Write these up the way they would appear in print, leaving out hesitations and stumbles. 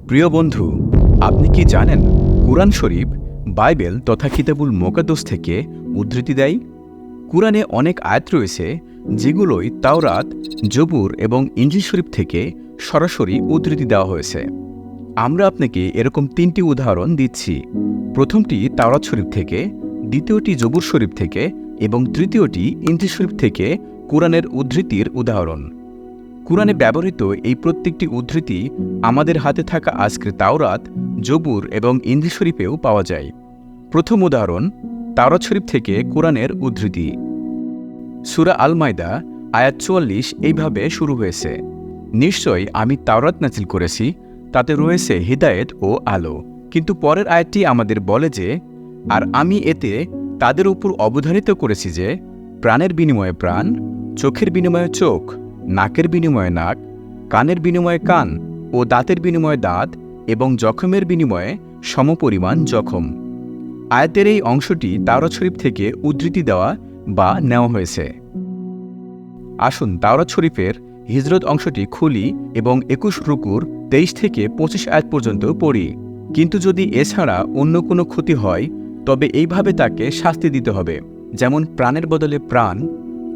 প্রিয় বন্ধু, আপনি কি জানেন কুরআন শরীফ বাইবেল তথা কিতাবুল মুকাদ্দাস থেকে উদ্ধৃতি দেয়? কুরআনে অনেক আয়াত রয়েছে যেগুলোই তাওরাত, জবুর এবং ইনজিল শরীফ থেকে সরাসরি উদ্ধৃতি দেওয়া হয়েছে। আমরা আপনাকে এরকম 3টি উদাহরণ দিচ্ছি। প্রথমটি তাওরাত শরীফ থেকে, দ্বিতীয়টি জবুর শরীফ থেকে এবং তৃতীয়টি ইনজিল শরীফ থেকে কুরআনের উদ্ধৃতির উদাহরণ। কুরআনে ব্যবহৃত এই প্রত্যেকটি উদ্ধৃতি আমাদের হাতে থাকা আজকের তাওরাত, জবুর এবং ইনজিল শরীফেও পাওয়া যায়। প্রথম উদাহরণ, তাওরাত শরীফ থেকে কুরআনের উদ্ধৃতি। সূরা আল মাইদা আয়াত 44 এইভাবে শুরু হয়েছে, নিশ্চয়ই আমি তাওরাত নাজিল করেছি, তাতে রয়েছে হিদায়েত ও আলো। কিন্তু পরের আয়াতটি আমাদের বলে যে, আর আমি এতে তাদের উপর অবধারিত করেছি যে প্রাণের বিনিময়ে প্রাণ, চোখের বিনিময়ে চোখ, নাকের বিনিময়ে নাক, কানের বিনিময়ে কান ও দাঁতের বিনিময়ে দাঁত এবং জখমের বিনিময়ে সমপরিমাণ জখম। আয়াতের এই অংশটি তাওরাত শরীফ থেকে উদ্ধৃতি দেওয়া বা নেওয়া হয়েছে। আসুন তাওরাত শরীফের হিজরত অংশটি খুলি এবং 21 রুকুর 23 থেকে 25 আয়াত পর্যন্ত পড়ি। কিন্তু যদি এছাড়া অন্য কোনো ক্ষতি হয় তবে এইভাবে তাকে শাস্তি দিতে হবে, যেমন প্রাণের বদলে প্রাণ,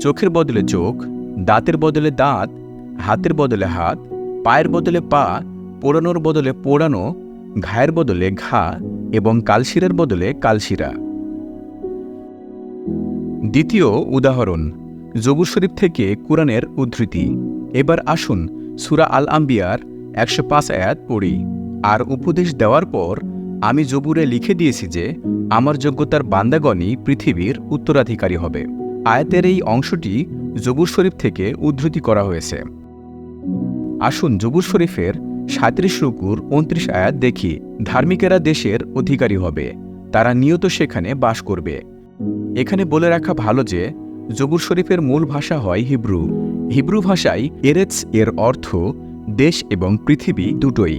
চোখের বদলে চোখ, দাঁতের বদলে দাঁত, হাতের বদলে হাত, পায়ের বদলে পা, পোড়ানোর বদলে পোড়ানো, ঘায়ের বদলে ঘা এবং কালশিরার বদলে কালশিরা। দ্বিতীয় উদাহরণ, জবুর শরীফ থেকে কুরআনের উদ্ধৃতি। এবার আসুন সূরা আল আম্বিয়ার 105 আয়াত পড়ি। আর উপদেশ দেওয়ার পর আমি জবুরে লিখে দিয়েছি যে আমার যোগ্যতার বান্দাগণই পৃথিবীর উত্তরাধিকারী হবে। আয়াতের এই অংশটি জবুর শরীফ থেকে উদ্ধৃতি করা হয়েছে। আসুন জবুর শরীফের 37 রুকুর 29 আয়াত দেখি। ধার্মিকেরা দেশের অধিকারী হবে, তারা নিয়ত সেখানে বাস করবে। এখানে বলে রাখা ভালো যে জবুর শরীফের মূল ভাষা হয় হিব্রু। হিব্রু ভাষায় এরেতস এর অর্থ দেশ এবং পৃথিবী দুটোই।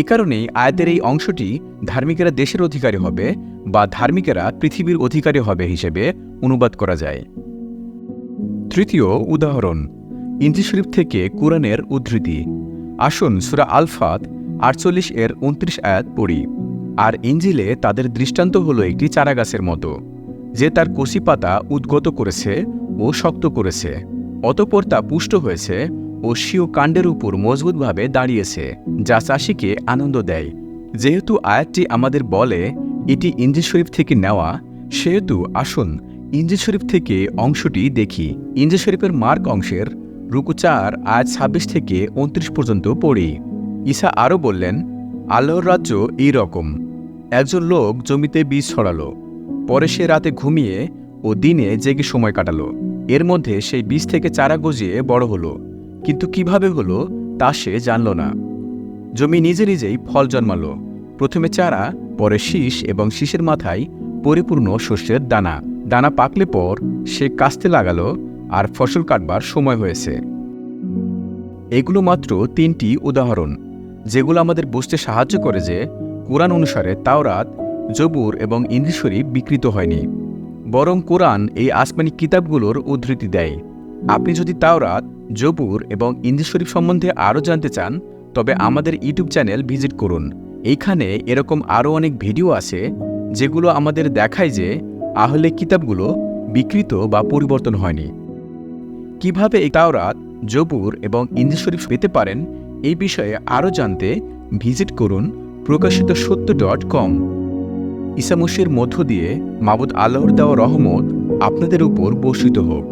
এ কারণেই আয়াতের এই অংশটি ধার্মিকেরা দেশের অধিকারী হবে বা ধার্মিকেরা পৃথিবীর অধিকারী হবে হিসেবে অনুবাদ করা যায়। তৃতীয় উদাহরণ, ইনজিল শরীফ থেকে কুরআনের উদ্ধৃতি। আসুন সূরা আল ফাত 48 এর 29 আয়াত পড়ি। আর ইনজিলে তাদের দৃষ্টান্ত হলো একটি চারাগাছের মতো, যে তার কচি পাতা উদ্গত করেছে ও শক্ত করেছে, অতঃপর তা পুষ্ট হয়েছে ও স্বীয় কাণ্ডের উপর মজবুতভাবে দাঁড়িয়েছে, যা চাষিকে আনন্দ দেয়। যেহেতু আয়াতটি আমাদের বলে এটি ইনজিল শরীফ থেকে নেওয়া, সেহেতু আসুন ইনজিল শরীফ থেকে অংশটি দেখি। ইনজিল শরীফের মার্ক অংশের রুকু 4 আয়াত 26 থেকে 29 পর্যন্ত পড়ি। ঈসা আরও বললেন, আল্লাহর রাজ্য এই রকম, একজন লোক জমিতে বীজ ছড়ালো, পরে সে রাতে ঘুমিয়ে ও দিনে জেগে সময় কাটালো। এর মধ্যে সেই বীজ থেকে চারা গজিয়ে বড় হলো, কিন্তু কিভাবে হলো তা সে জানল না। জমি নিজে নিজেই ফল জন্মালো, প্রথমে চারা, পরে শীষ এবং শীষের মাথায় পরিপূর্ণ শস্যের দানা। দানা পাকলে পর সে কাস্তে লাগালো আর ফসল কাটবার সময় হয়েছে। এগুলো মাত্র 3টি উদাহরণ, যেগুলো আমাদের বুঝতে সাহায্য করে যে কুরআন অনুসারে তাওরাত, জবুর এবং ইনজিল শরীফ বিকৃত হয়নি, বরং কুরআন এই আসমানি কিতাবগুলোর উদ্ধৃতি দেয়। আপনি যদি তাওরাত, জবুর এবং ইনজিল শরীফ সম্বন্ধে আরও জানতে চান তবে আমাদের ইউটিউব চ্যানেল ভিজিট করুন। এইখানে এরকম আরও অনেক ভিডিও আছে যেগুলো আমাদের দেখায় যে আহলে কিতাবগুলো বিকৃত বা পরিবর্তন হয়নি। কিভাবে এই তাওরাত, জবুর এবং ইনজিল শরীফ পেতে পারেন এই বিষয়ে আরও জানতে ভিজিট করুন প্রকাশিতসত্য.com। ঈসা মসীহের মধ্য দিয়ে মাবুদ আল্লাহর দেওয়া রহমত আপনাদের উপর বর্ষিত হোক।